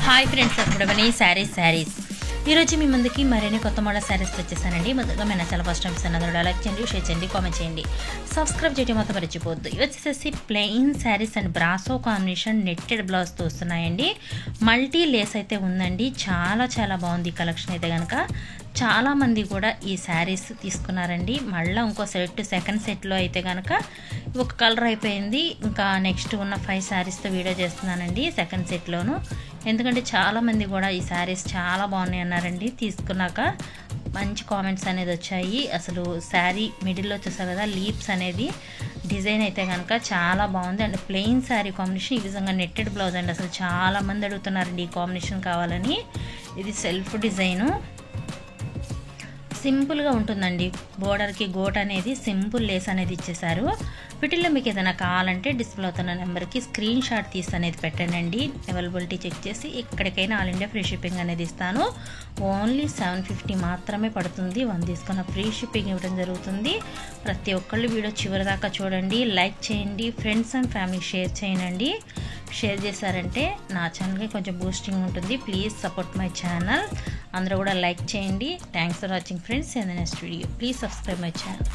Hi friends, అప్పుడవని saris ఈరోజు మీ ముందుకి మరిన్ని కొత్త మోడల్ శారీస్ వచ్చేసానండి. ముందుగా మన చాలా ఫస్ట్ టైం అన్నది లైక్ చేయండి, షేర్ చేయండి, కామెంట్ చేయండి, సబ్స్క్రైబ్ చేయడం మాత్రం మర్చిపోవద్దు. ఇవి వచ్చేసి plain saris and brasso combination netted బ్లౌజ్తో వస్తున్నాయండి. మల్టీ లేస్ అయితే ఉందండి. చాలా చాలా బాగుంది ఈ కలెక్షన్ అయితే కనుక. చాలామంది కూడా ఈ శారీస్ తీసుకున్నారండి. మళ్ళీ ఇంకో సెకండ్ సెట్లో అయితే కనుక ఒక కలర్ అయిపోయింది. ఇంకా నెక్స్ట్ ఉన్న 5 శారీస్తో వీడియో చేస్తున్నానండి సెకండ్ సెట్లోను. ఎందుకంటే చాలామంది కూడా ఈ శారీస్ చాలా బాగున్నాయి అన్నారండి. తీసుకున్నాక మంచి కామెంట్స్ అనేది వచ్చాయి. అసలు శారీ మిడిల్లో చూసారు కదా, లీప్స్ అనేది డిజైన్ అయితే కనుక చాలా బాగుంది. అండ్ ప్లెయిన్ శారీ కాంబినేషన్ ఈ విధంగా నెట్టెడ్ బ్లౌజ్ అండి. అసలు చాలామంది అడుగుతున్నారండి ఈ కాంబినేషన్ కావాలని. ఇది సెల్ఫ్ డిజైను, సింపుల్గా ఉంటుందండి. బోర్డర్కి గోట్ అనేది సింపుల్ లేస్ అనేది ఇచ్చేసారు. వీటిల్లో మీకు ఏదైనా కావాలంటే డిస్ప్లే అవుతున్న నెంబర్కి స్క్రీన్ షాట్ తీసి అనేది పెట్టండి. అవైలబిలిటీ చెక్ చేసి ఎక్కడికైనా ఆల్ ఇండియా ఫ్రీ షిప్పింగ్ అనేది ఇస్తాను. ఓన్లీ 750 మాత్రమే పడుతుంది. 1 తీసుకున్న ఫ్రీ షిప్పింగ్ ఇవ్వడం జరుగుతుంది. ప్రతి ఒక్కళ్ళు వీడియో చివరి దాకా చూడండి, లైక్ చేయండి, ఫ్రెండ్స్ అండ్ ఫ్యామిలీ షేర్ చేయండి. షేర్ చేశారంటే నా ఛానల్కి కొంచెం బూస్టింగ్ ఉంటుంది. Please support my channel. అందరూ కూడా లైక్ చేయండి. Thanks for watching friends. In the next video please subscribe my channel.